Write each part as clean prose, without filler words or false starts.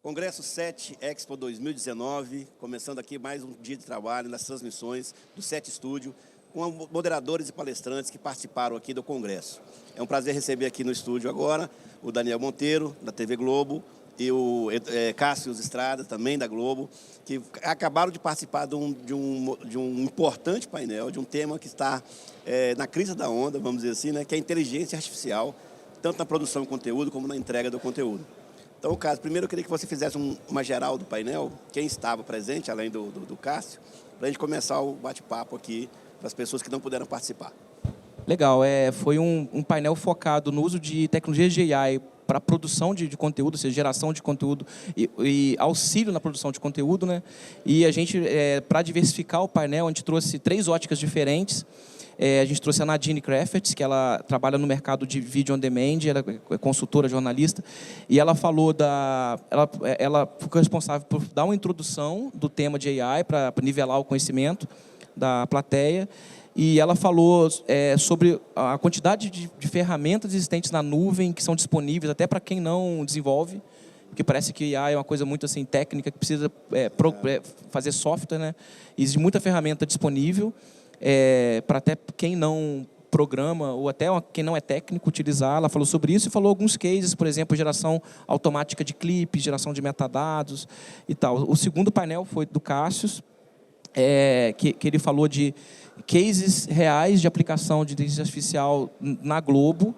Congresso 7 Expo 2019, começando aqui mais um dia de trabalho nas transmissões do 7 Estúdio, com moderadores e palestrantes que participaram aqui do Congresso. É um prazer receber aqui no estúdio agora o Daniel Monteiro, da TV Globo, e o Cássio Estrada, também da Globo, que acabaram de participar de um importante painel, de um tema que está na crista da onda, vamos dizer assim, né, que é a inteligência artificial, tanto na produção de conteúdo como na entrega do conteúdo. Então, Cássio, primeiro eu queria que você fizesse uma geral do painel, quem estava presente, além do Cássio, para a gente começar o bate-papo aqui para as pessoas que não puderam participar. Legal, foi um painel focado no uso de tecnologia de AI para produção de conteúdo, ou seja, geração de conteúdo e auxílio na produção de conteúdo, né? E a gente, para diversificar o painel, a gente trouxe 3 óticas diferentes. A gente trouxe a Nadine Crafts, que ela trabalha no mercado de vídeo on demand, ela é consultora, jornalista, e ela falou ela ficou responsável por dar uma introdução do tema de AI para nivelar o conhecimento da plateia, e ela falou sobre a quantidade de ferramentas existentes na nuvem que são disponíveis até para quem não desenvolve, porque parece que AI é uma coisa muito assim técnica, que precisa fazer software, né? Existe muita ferramenta disponível para até quem não programa ou até quem não é técnico utilizar. Ela falou sobre isso e falou alguns cases, por exemplo, geração automática de clipes, geração de metadados e tal. O segundo painel foi do Cássio, que ele falou de cases reais de aplicação de inteligência artificial na Globo,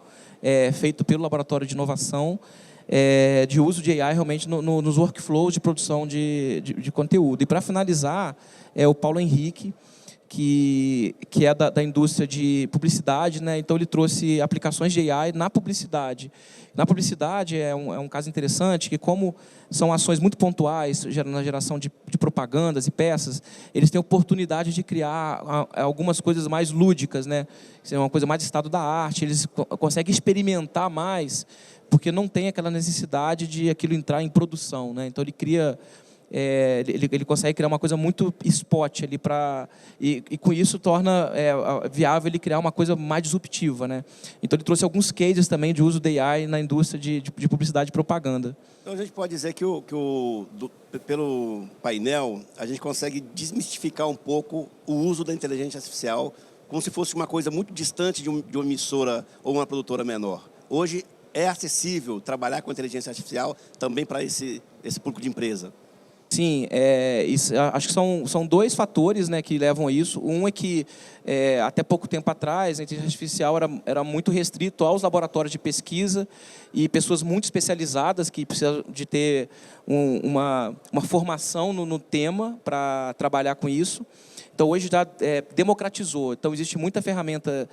feito pelo Laboratório de Inovação, de uso de AI realmente nos workflows de produção de conteúdo. E, para finalizar, o Paulo Henrique, que é da indústria de publicidade, né? Então ele trouxe aplicações de AI na publicidade. Na publicidade é um caso interessante, que como são ações muito pontuais na geração de propagandas e peças, eles têm oportunidade de criar algumas coisas mais lúdicas, né? Isso é uma coisa mais estado da arte, eles conseguem experimentar mais, porque não tem aquela necessidade de aquilo entrar em produção, né? Então ele cria... Ele consegue criar uma coisa muito spot ali e com isso torna viável ele criar uma coisa mais disruptiva, né? Então ele trouxe alguns cases também de uso da AI na indústria de publicidade e propaganda. Então a gente pode dizer que pelo painel a gente consegue desmistificar um pouco o uso da inteligência artificial como se fosse uma coisa muito distante de uma emissora ou uma produtora menor. Hoje é acessível trabalhar com inteligência artificial também para esse público de empresa. Sim, acho que são 2 fatores, né, que levam a isso. Um é que, até pouco tempo atrás, a inteligência artificial era muito restrito aos laboratórios de pesquisa e pessoas muito especializadas que precisam de ter uma formação no tema para trabalhar com isso. Então, hoje já democratizou. Então, existe muita ferramenta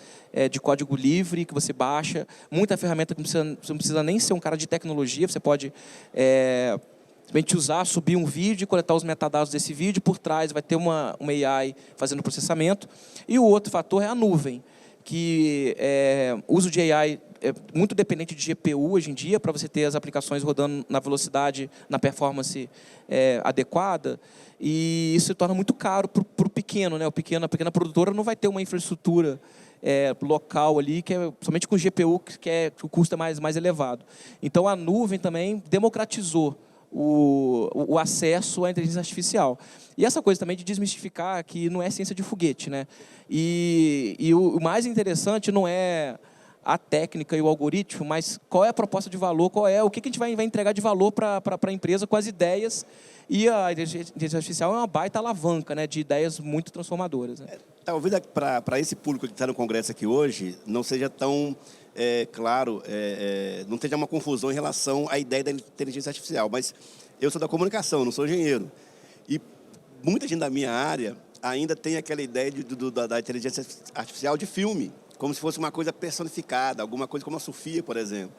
de código livre que você baixa, muita ferramenta que você não precisa nem ser um cara de tecnologia, você pode... simplesmente subir um vídeo e coletar os metadados desse vídeo, por trás vai ter uma AI fazendo o processamento. E o outro fator é a nuvem, que o uso de AI é muito dependente de GPU hoje em dia, para você ter as aplicações rodando na velocidade, na performance adequada, e isso se torna muito caro para o pequeno, né? A pequena produtora não vai ter uma infraestrutura local ali, que somente com GPU, que o custo é mais elevado. Então, a nuvem também democratizou o acesso à inteligência artificial. E essa coisa também de desmistificar que não é ciência de foguete, né? E o mais interessante não é a técnica e o algoritmo, mas qual é a proposta de valor, o que a gente vai entregar de valor para a empresa com as ideias. E a inteligência artificial é uma baita alavanca, né, de ideias muito transformadoras, né? Talvez para esse público que está no Congresso aqui hoje não seja tão... claro, não tenha uma confusão em relação à ideia da inteligência artificial, mas eu sou da comunicação, não sou engenheiro. E muita gente da minha área ainda tem aquela ideia da inteligência artificial de filme, como se fosse uma coisa personificada, alguma coisa como a Sofia, por exemplo.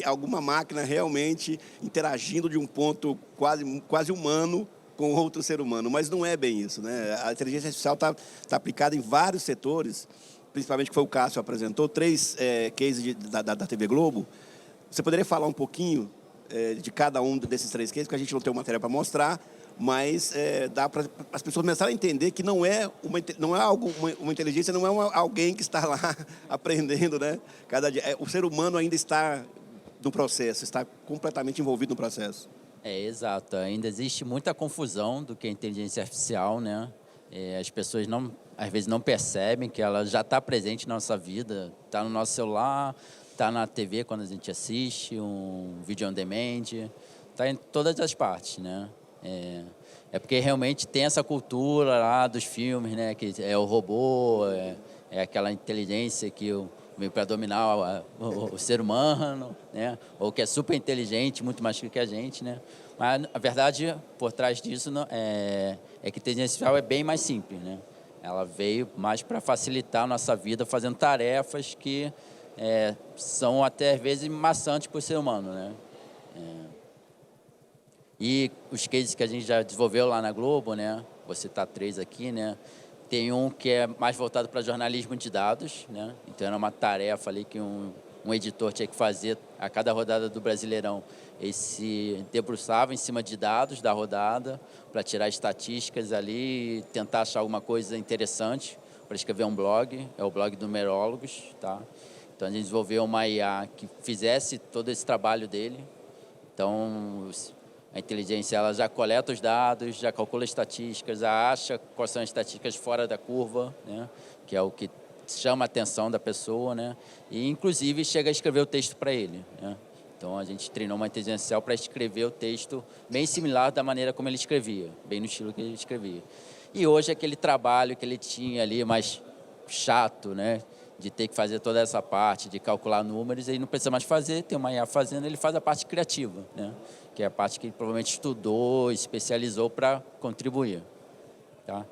Alguma máquina realmente interagindo de um ponto quase humano com outro ser humano, mas não é bem isso, né? A inteligência artificial está aplicada em vários setores, principalmente que foi o Cássio apresentou, 3 cases da TV Globo. Você poderia falar um pouquinho de cada um desses 3 cases, porque a gente não tem uma matéria para mostrar, mas dá para as pessoas começarem a entender que não é uma inteligência, não é alguém que está lá aprendendo, né? Cada dia, o ser humano ainda está no processo, está completamente envolvido no processo. Exato. Ainda existe muita confusão do que é inteligência artificial, né? As pessoas às vezes não percebem que ela já está presente na nossa vida, está no nosso celular, está na TV quando a gente assiste, um vídeo on demand, está em todas as partes, né? Porque realmente tem essa cultura lá dos filmes, né? Que é o robô, é aquela inteligência que veio para dominar o ser humano, né? Ou que é super inteligente, muito mais que a gente, né? Mas a verdade por trás disso é que a inteligência artificial é bem mais simples, né? Ela veio mais para facilitar a nossa vida, fazendo tarefas que são até às vezes maçantes para o ser humano, né? E os cases que a gente já desenvolveu lá na Globo, né? Vou citar 3 aqui, né? Tem um que é mais voltado para jornalismo de dados, né? Então era uma tarefa ali que um editor tinha que fazer a cada rodada do Brasileirão. Ele se debruçava em cima de dados da rodada para tirar estatísticas ali e tentar achar alguma coisa interessante para escrever um blog. É o blog do Numerólogos, tá? Então a gente desenvolveu uma IA que fizesse todo esse trabalho dele. Então a inteligência ela já coleta os dados, já calcula estatísticas, já acha quais são as estatísticas fora da curva, né? Que é o que chama a atenção da pessoa, né? E inclusive chega a escrever o texto para ele, né? Então a gente treinou uma inteligência artificial para escrever o texto bem similar da maneira como ele escrevia, bem no estilo que ele escrevia. E hoje aquele trabalho que ele tinha ali mais chato, né? De ter que fazer toda essa parte, de calcular números, ele não precisa mais fazer, tem uma IA fazendo, ele faz a parte criativa, né? Que é a parte que ele provavelmente estudou, especializou para contribuir. Tá?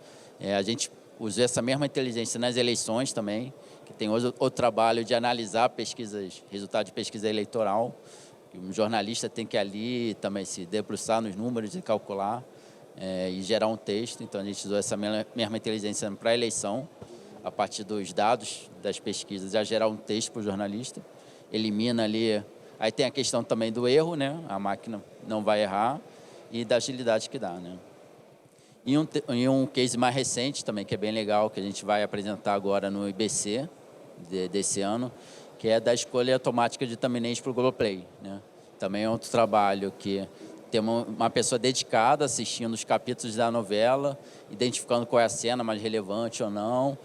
A gente usou essa mesma inteligência nas eleições também, que tem outro trabalho de analisar pesquisas, resultado de pesquisa eleitoral, que um jornalista tem que ali também se debruçar nos números e calcular e gerar um texto. Então a gente usou essa mesma inteligência para a eleição, a partir dos dados das pesquisas, já gerar um texto para o jornalista, elimina ali. Aí tem a questão também do erro, né? A máquina não vai errar, e da agilidade que dá, né? E um case mais recente também, que é bem legal, que a gente vai apresentar agora no IBC desse ano, que é da escolha automática de thumbnails para o Globoplay, né? Também é outro trabalho que tem uma pessoa dedicada assistindo os capítulos da novela, identificando qual é a cena mais relevante ou não,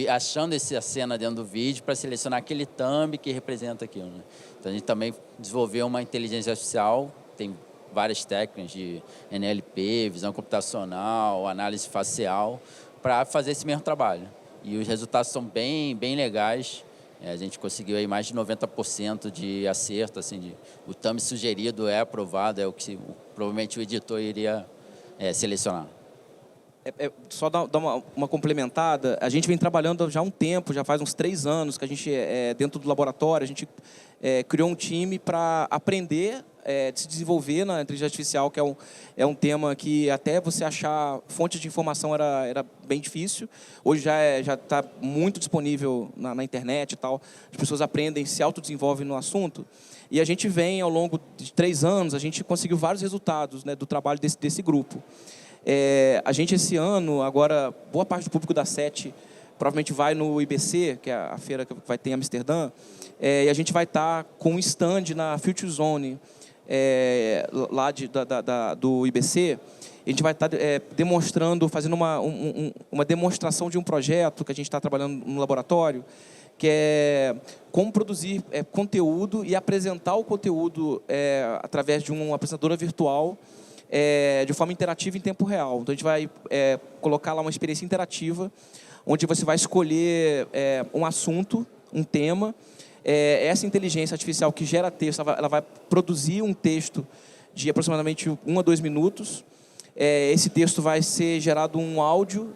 achando essa cena dentro do vídeo para selecionar aquele thumb que representa aquilo, né? Então a gente também desenvolveu uma inteligência artificial, tem várias técnicas de NLP, visão computacional, análise facial, para fazer esse mesmo trabalho. E os resultados são bem, bem legais. A gente conseguiu aí mais de 90% de acerto, assim, o thumb sugerido é aprovado, é o que provavelmente o editor iria selecionar. Só dar uma complementada, a gente vem trabalhando já há um tempo, já faz uns 3 anos que a gente, dentro do laboratório, a gente criou um time para aprender, de se desenvolver na inteligência artificial, que é um tema que até você achar fontes de informação era bem difícil. Hoje já está muito disponível na internet e tal. As pessoas aprendem, se autodesenvolvem no assunto. E a gente vem, ao longo de 3 anos, a gente conseguiu vários resultados, né, do trabalho desse grupo. A gente, esse ano, agora, boa parte do público da SET provavelmente vai no IBC, que é a feira que vai ter em Amsterdã, e a gente vai estar com um stand na Future Zone, lá do IBC. A gente vai estar demonstrando, fazendo uma demonstração de um projeto que a gente está trabalhando no laboratório, que é como produzir conteúdo e apresentar o conteúdo através de uma apresentadora virtual, de forma interativa em tempo real. Então, a gente vai colocar lá uma experiência interativa, onde você vai escolher um assunto, um tema. Essa inteligência artificial que gera texto, ela vai produzir um texto de aproximadamente 1 a 2 minutos. Esse texto vai ser gerado um áudio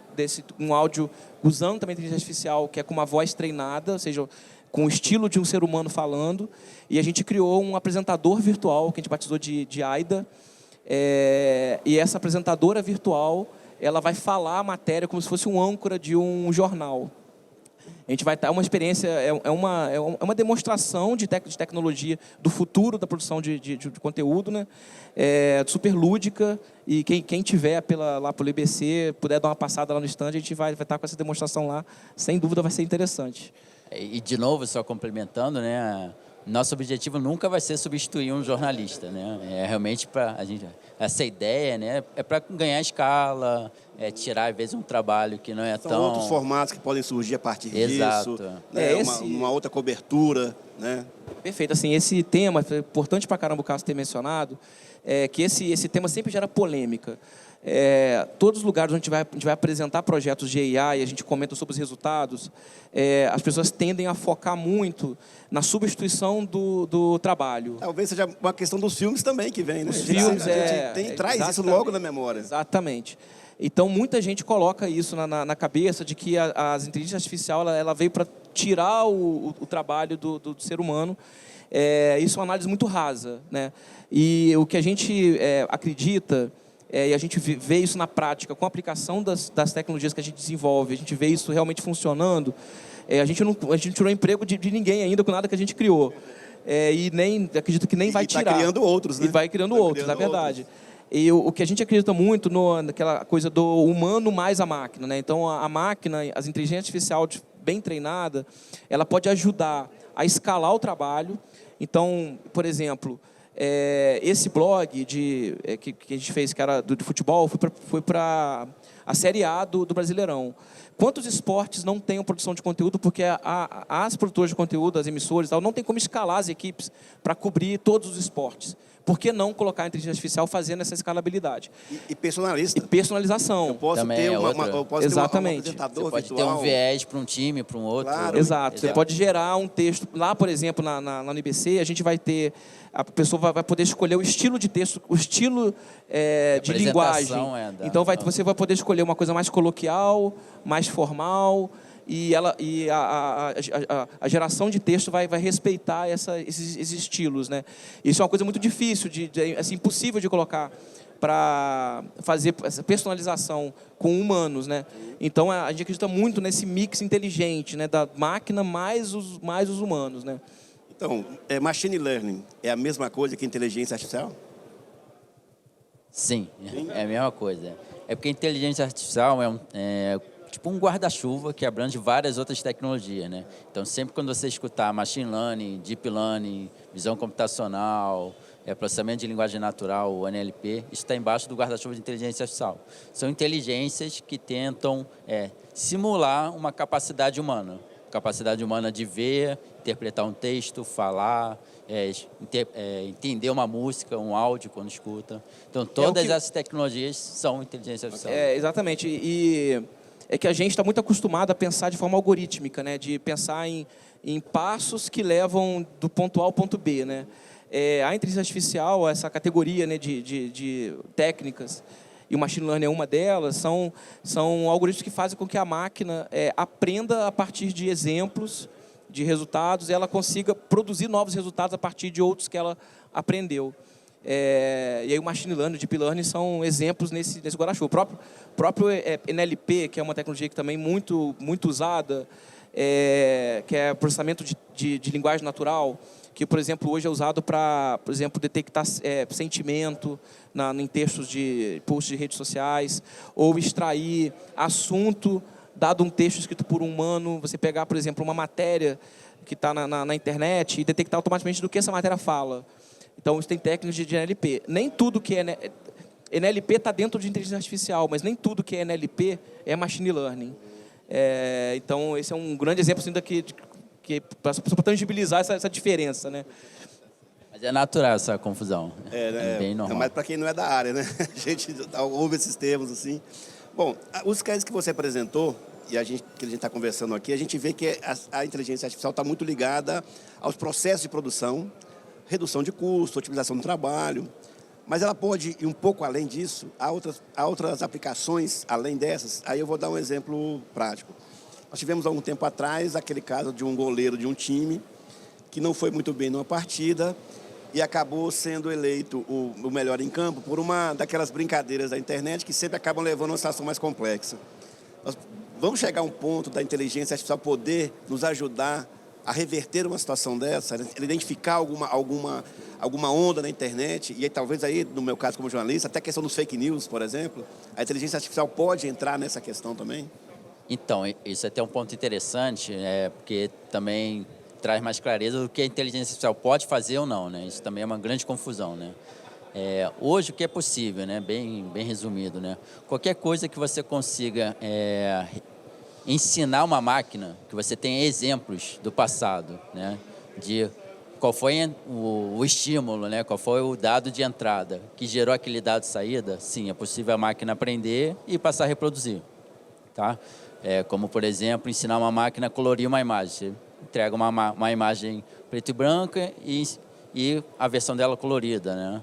usando também a inteligência artificial, que é com uma voz treinada, ou seja, com o estilo de um ser humano falando. E a gente criou um apresentador virtual, que a gente batizou de Aida. E essa apresentadora virtual, ela vai falar a matéria como se fosse um âncora de um jornal. A gente vai estar uma experiência, é uma demonstração de tecnologia do futuro da produção de conteúdo, né? Super lúdica, e quem tiver lá pelo IBC, puder dar uma passada lá no stand, a gente vai estar com essa demonstração lá, sem dúvida vai ser interessante. E de novo, só complementando, né? Nosso objetivo nunca vai ser substituir um jornalista, né? É realmente para a gente, essa ideia, né? É para ganhar escala, tirar às vezes um trabalho que não é São tão... outros formatos que podem surgir a partir Exato. disso, né? Uma outra cobertura, né? Perfeito. Assim, esse tema, é importante pra caramba o Cássio ter mencionado, que esse tema sempre gera polêmica. Todos os lugares onde a gente vai apresentar projetos de AI, a gente comenta sobre os resultados, as pessoas tendem a focar muito na substituição do trabalho. Talvez seja uma questão dos filmes também que vem, né? Os filmes, traz isso logo na memória. Exatamente. Então, muita gente coloca isso na cabeça de que a inteligência artificial ela veio para tirar o trabalho do ser humano. Isso é uma análise muito rasa, né? E o que a gente acredita, e a gente vê isso na prática, com a aplicação das tecnologias que a gente desenvolve, a gente vê isso realmente funcionando, a gente não tirou emprego de ninguém ainda com nada que a gente criou. E nem acredito que nem vai tirar. E vai criando outros, né? E vai criando outros, na verdade. E o que a gente acredita muito naquela coisa do humano mais a máquina, né? Então, a máquina, as inteligências artificiais bem treinada, ela pode ajudar a escalar o trabalho. Então, por exemplo, esse blog que a gente fez, que era do futebol, foi para a Série A do Brasileirão. Quantos esportes não têm produção de conteúdo porque as produtoras de conteúdo, as emissoras, não tem como escalar as equipes para cobrir todos os esportes? Por que não colocar a inteligência artificial fazendo essa escalabilidade? E personalista. E personalização. Eu posso Também ter um Exatamente. apresentador Você pode virtual. ter um viés para um time, para um outro. Claro. Exato. Você pode gerar um texto. Lá, por exemplo, na UNBC, a gente vai ter... A pessoa vai poder escolher o estilo de texto, o estilo de linguagem. Então, você vai poder escolher uma coisa mais coloquial, mais formal... E a geração de texto vai respeitar esses estilos, né? Isso é uma coisa muito difícil, assim, impossível de colocar para fazer essa personalização com humanos, né? Então, a gente acredita muito nesse mix inteligente, né? Da máquina mais os humanos, né? Então, machine learning é a mesma coisa que inteligência artificial? Sim, é a mesma coisa. É porque a inteligência artificial é tipo um guarda-chuva que abrange várias outras tecnologias, né? Então, sempre quando você escutar machine learning, deep learning, visão computacional, processamento de linguagem natural, o NLP, isso está embaixo do guarda-chuva de inteligência artificial. São inteligências que tentam simular uma capacidade humana de ver, interpretar um texto, falar, entender uma música, um áudio quando escuta. Então, todas essas tecnologias são inteligência artificial. Exatamente. E é que a gente está muito acostumado a pensar de forma algorítmica, né? De pensar em passos que levam do ponto A ao ponto B, né? A inteligência artificial, essa categoria, né, de técnicas, e o machine learning é uma delas, são algoritmos que fazem com que a máquina aprenda a partir de exemplos, de resultados, e ela consiga produzir novos resultados a partir de outros que ela aprendeu. E aí o machine learning, o deep learning são exemplos nesse guarda-chuva. O próprio NLP, que é uma tecnologia que também muito muito usada, que é processamento de linguagem natural, que, por exemplo, hoje é usado para, por exemplo, detectar sentimento em textos de posts de redes sociais, ou extrair assunto dado um texto escrito por um humano. Você pegar, por exemplo, uma matéria que está na internet e detectar automaticamente do que essa matéria fala. Então, isso tem técnicas de NLP. Nem tudo que NLP está dentro de inteligência artificial, mas nem tudo que é NLP é machine learning. Então, esse é um grande exemplo assim, para tangibilizar essa diferença, né? Mas é natural essa confusão. É bem normal. Mas para quem não é da área, né? A gente ouve esses termos assim. Bom, os casos que você apresentou, e que a gente está conversando aqui, a gente vê que a inteligência artificial está muito ligada aos processos de produção, redução de custo, otimização do trabalho, mas ela pode ir um pouco além disso, há outras aplicações além dessas. Aí eu vou dar um exemplo prático. Nós tivemos há algum tempo atrás aquele caso de um goleiro de um time que não foi muito bem numa partida e acabou sendo eleito o melhor em campo por uma daquelas brincadeiras da internet que sempre acabam levando a uma situação mais complexa. Nós vamos chegar a um ponto da inteligência artificial poder nos ajudar a reverter uma situação dessa, identificar alguma onda na internet, e aí, talvez aí, no meu caso como jornalista, até a questão dos fake news, por exemplo, a inteligência artificial pode entrar nessa questão também? Então, isso é até um ponto interessante, porque também traz mais clareza do que a inteligência artificial pode fazer ou não, né? Isso também é uma grande confusão, né? Hoje, o que é possível, né? Bem resumido, né? Qualquer coisa que você consiga ensinar uma máquina, que você tenha exemplos do passado, né? De qual foi o estímulo, né? Qual foi o dado de entrada que gerou aquele dado de saída, sim, é possível a máquina aprender e passar a reproduzir, tá? Como, por exemplo, ensinar uma máquina a colorir uma imagem. Você entrega uma imagem preto e branca e a versão dela colorida, né?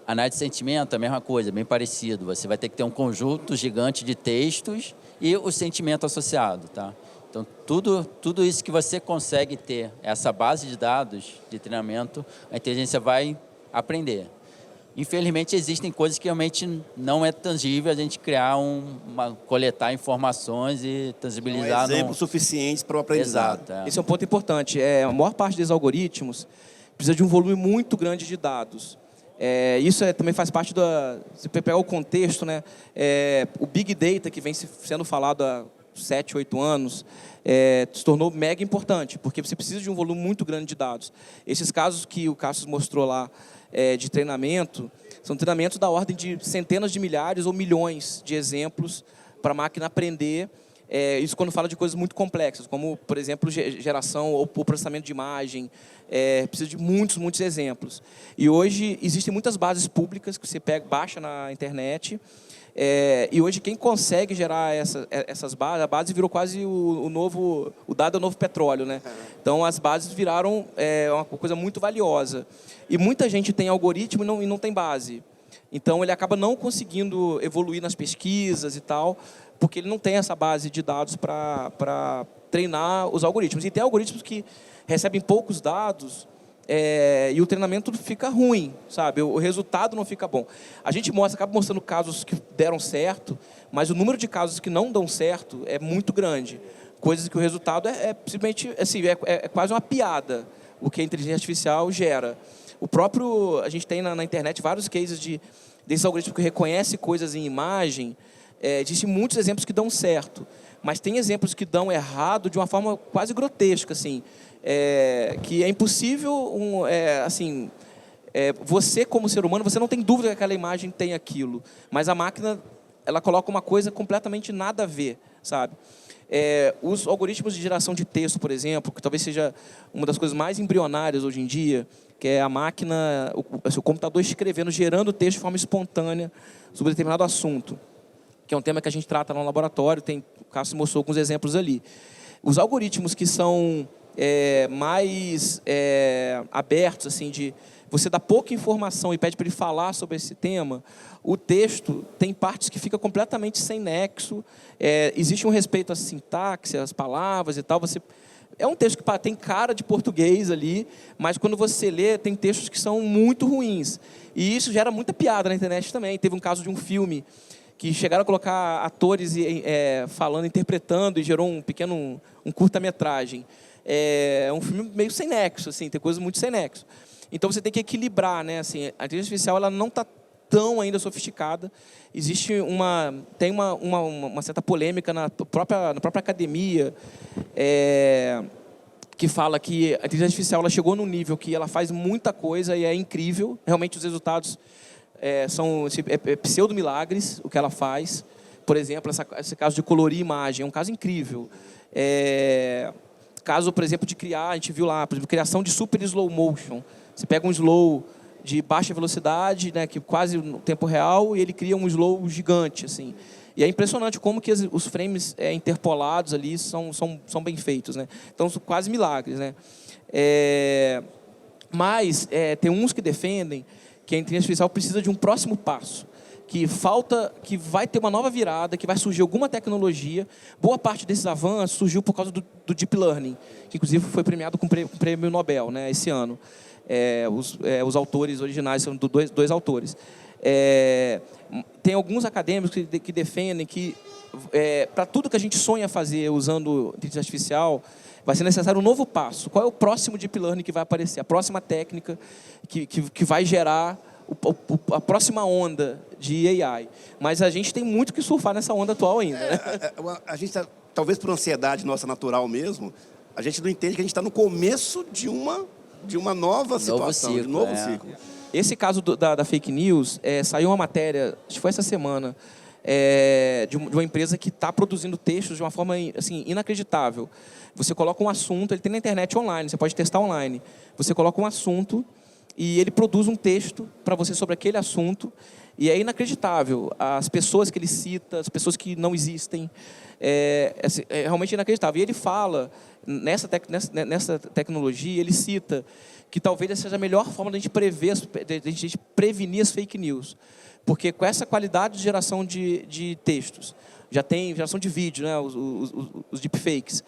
Análise de sentimento, a mesma coisa, bem parecido. Você vai ter que ter um conjunto gigante de textos e o sentimento associado, tá? Então, tudo isso que você consegue ter, essa base de dados de treinamento, a inteligência vai aprender. Infelizmente, existem coisas que realmente não é tangível a gente criar coletar informações e tangibilizar. Não é exemplo suficiente para o aprendizado. Exato. Esse é um ponto importante. A maior parte dos algoritmos precisa de um volume muito grande de dados. Isso também faz parte se pegar o contexto, né? O Big Data, que vem sendo falado há 7, 8 anos, se tornou mega importante, porque você precisa de um volume muito grande de dados. Esses casos que o Cassius mostrou lá, de treinamento, são treinamentos da ordem de centenas de milhares ou milhões de exemplos para a máquina aprender. Isso quando fala de coisas muito complexas, como, por exemplo, geração ou processamento de imagem. Precisa de muitos exemplos. E hoje existem muitas bases públicas que você baixa na internet. E hoje quem consegue gerar essas bases, a base virou quase o dado é o novo petróleo, né? Então as bases viraram uma coisa muito valiosa. E muita gente tem algoritmo e não tem base. Então ele acaba não conseguindo evoluir nas pesquisas e tal, porque ele não tem essa base de dados para treinar os algoritmos. E tem algoritmos que recebem poucos dados e o treinamento fica ruim, sabe? O resultado não fica bom. A gente acaba mostrando casos que deram certo, mas o número de casos que não dão certo é muito grande. Coisas que o resultado simplesmente assim, é quase uma piada o que a inteligência artificial gera. A gente tem na internet vários cases desses algoritmos que reconhecem coisas em imagem. Existem muitos exemplos que dão certo, mas tem exemplos que dão errado de uma forma quase grotesca, assim, que é impossível, você como ser humano, você não tem dúvida que aquela imagem tem aquilo, mas a máquina, ela coloca uma coisa completamente nada a ver, sabe? Os algoritmos de geração de texto, por exemplo, que talvez seja uma das coisas mais embrionárias hoje em dia, que é a máquina, o computador escrevendo, gerando texto de forma espontânea sobre determinado assunto, que é um tema que a gente trata no laboratório, o Cassius mostrou alguns exemplos ali. Os algoritmos que são mais abertos, assim, de você dá pouca informação e pede para ele falar sobre esse tema, o texto tem partes que fica completamente sem nexo, existe um respeito à sintaxe, às palavras e tal, é um texto que tem cara de português ali, mas quando você lê, tem textos que são muito ruins. E isso gera muita piada na internet também. Teve um caso de um filme que chegaram a colocar atores falando, interpretando, e gerou um curta-metragem. É um filme meio sem nexo, assim, tem coisas muito sem nexo. Então você tem que equilibrar, né? Assim, a inteligência artificial ela não está tão ainda sofisticada. Tem uma certa polêmica na própria academia, que fala que a inteligência artificial ela chegou num nível que ela faz muita coisa e é incrível. Realmente os resultados são pseudo-milagres, o que ela faz. Por exemplo, esse caso de colorir imagem é um caso incrível. Caso, por exemplo, de criar, a gente viu lá, por exemplo, criação de super slow motion. Você pega um slow de baixa velocidade, né, que quase no tempo real, e ele cria um slow gigante, assim. E é impressionante como que os frames interpolados ali são bem feitos, né? Então, são quase milagres, né? Mas tem uns que defendem que a inteligência artificial precisa de um próximo passo, que vai ter uma nova virada, que vai surgir alguma tecnologia. Boa parte desses avanços surgiu por causa do Deep Learning, que inclusive foi premiado com o Prêmio Nobel, né, esse ano. Os autores originais são dois autores. Tem alguns acadêmicos que defendem que, para tudo que a gente sonha fazer usando inteligência artificial, vai ser necessário um novo passo. Qual é o próximo Deep Learning que vai aparecer? A próxima técnica que vai gerar a próxima onda de AI. Mas a gente tem muito que surfar nessa onda atual ainda. Né? A gente, talvez por ansiedade nossa natural mesmo, a gente não entende que a gente está no começo de uma nova situação, de um novo ciclo. Esse caso da fake news, saiu uma matéria, acho que foi essa semana, de uma empresa que está produzindo textos de uma forma assim, inacreditável. Você coloca um assunto, ele tem na internet online, você pode testar online. Você coloca um assunto e ele produz um texto para você sobre aquele assunto, e é inacreditável. As pessoas que ele cita, as pessoas que não existem, é realmente inacreditável. E ele fala, nessa tecnologia, ele cita que talvez essa seja a melhor forma de a gente prevenir as fake news. Porque com essa qualidade de geração de textos, já tem geração de vídeo, né, os deepfakes,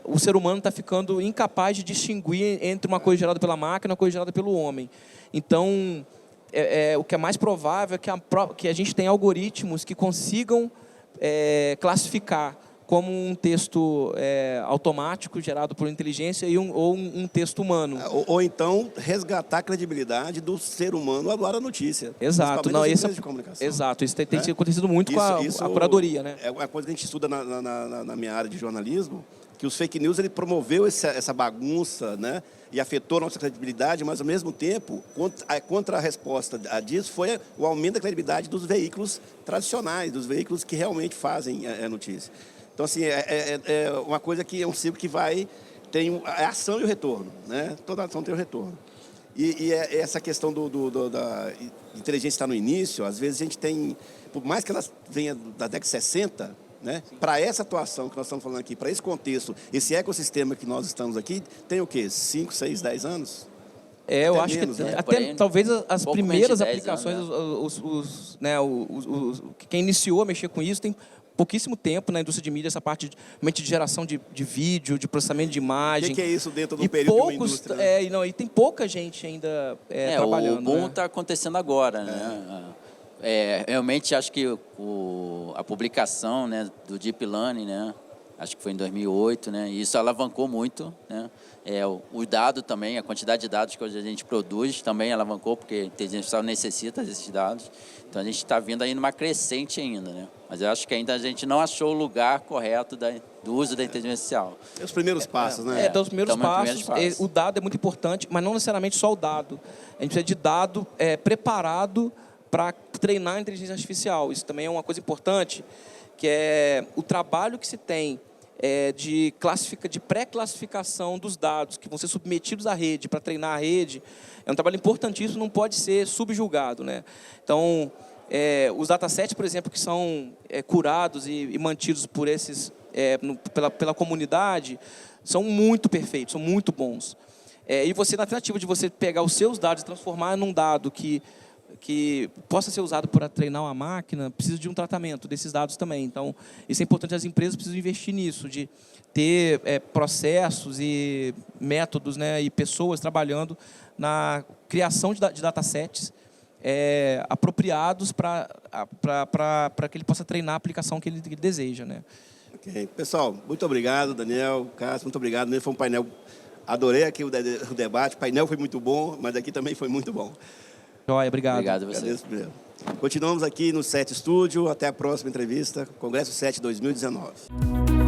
o ser humano está ficando incapaz de distinguir entre uma coisa gerada pela máquina e uma coisa gerada pelo homem. Então, o que é mais provável é que a gente tenha algoritmos que consigam classificar como um texto automático gerado por inteligência ou um texto humano. Ou então resgatar a credibilidade do ser humano agora a notícia. Exato. Não, de comunicação. Exato. Isso tem acontecido muito com a curadoria, né? É uma coisa que a gente estuda na minha área de jornalismo, que os fake news ele promoveu essa bagunça, né? E afetou a nossa credibilidade, mas ao mesmo tempo, contra a resposta disso foi o aumento da credibilidade dos veículos tradicionais, dos veículos que realmente fazem a notícia. Então, assim, é uma coisa que é um ciclo que tem a ação e o retorno, né? Toda ação tem o retorno. E essa questão da inteligência estar no início, às vezes a gente tem, por mais que ela venha da década de 60, né? Para essa atuação que nós estamos falando aqui, para esse contexto, esse ecossistema que nós estamos aqui, tem o quê? 5, 6, 10 anos? Eu acho menos, que né? talvez as primeiras menos de 10 aplicações, quem iniciou a mexer com isso tem pouquíssimo tempo na indústria de mídia, essa parte de geração de vídeo, de processamento de imagem. O que é isso dentro do período de uma indústria? Né? E tem pouca gente ainda trabalhando. O boom está acontecendo agora, né? Realmente acho que a publicação, né, do Deep Learning, né, acho que foi em 2008, né, e isso alavancou muito, né, o dado também, a quantidade de dados que hoje a gente produz também alavancou, porque a inteligência artificial necessita desses dados, então a gente está vindo aí numa crescente ainda, né, mas eu acho que ainda a gente não achou o lugar correto do uso da inteligência artificial. É os primeiros passos, né? Dos primeiros passos, o dado é muito importante, mas não necessariamente só o dado, a gente precisa de dado preparado para treinar a inteligência artificial. Isso também é uma coisa importante, que é o trabalho que se tem de pré-classificação dos dados que vão ser submetidos à rede, para treinar a rede, é um trabalho importantíssimo, não pode ser subjugado, né? Então, os datasets, por exemplo, que são curados e mantidos por pela comunidade, são muito perfeitos, são muito bons. E você, na tentativa de você pegar os seus dados e transformar num dado que possa ser usado para treinar uma máquina, precisa de um tratamento desses dados também. Então, isso é importante, as empresas precisam investir nisso, de ter processos e métodos, né, e pessoas trabalhando na criação de datasets apropriados para que ele possa treinar a aplicação que ele deseja, né? Okay. Pessoal, muito obrigado, Daniel, Cássio, muito obrigado. Foi um painel, adorei aqui o debate, o painel foi muito bom, mas aqui também foi muito bom. Joia, obrigado. Obrigado a você. Agradeço mesmo. Continuamos aqui no SET Studio. Até a próxima entrevista. Congresso SET 2019.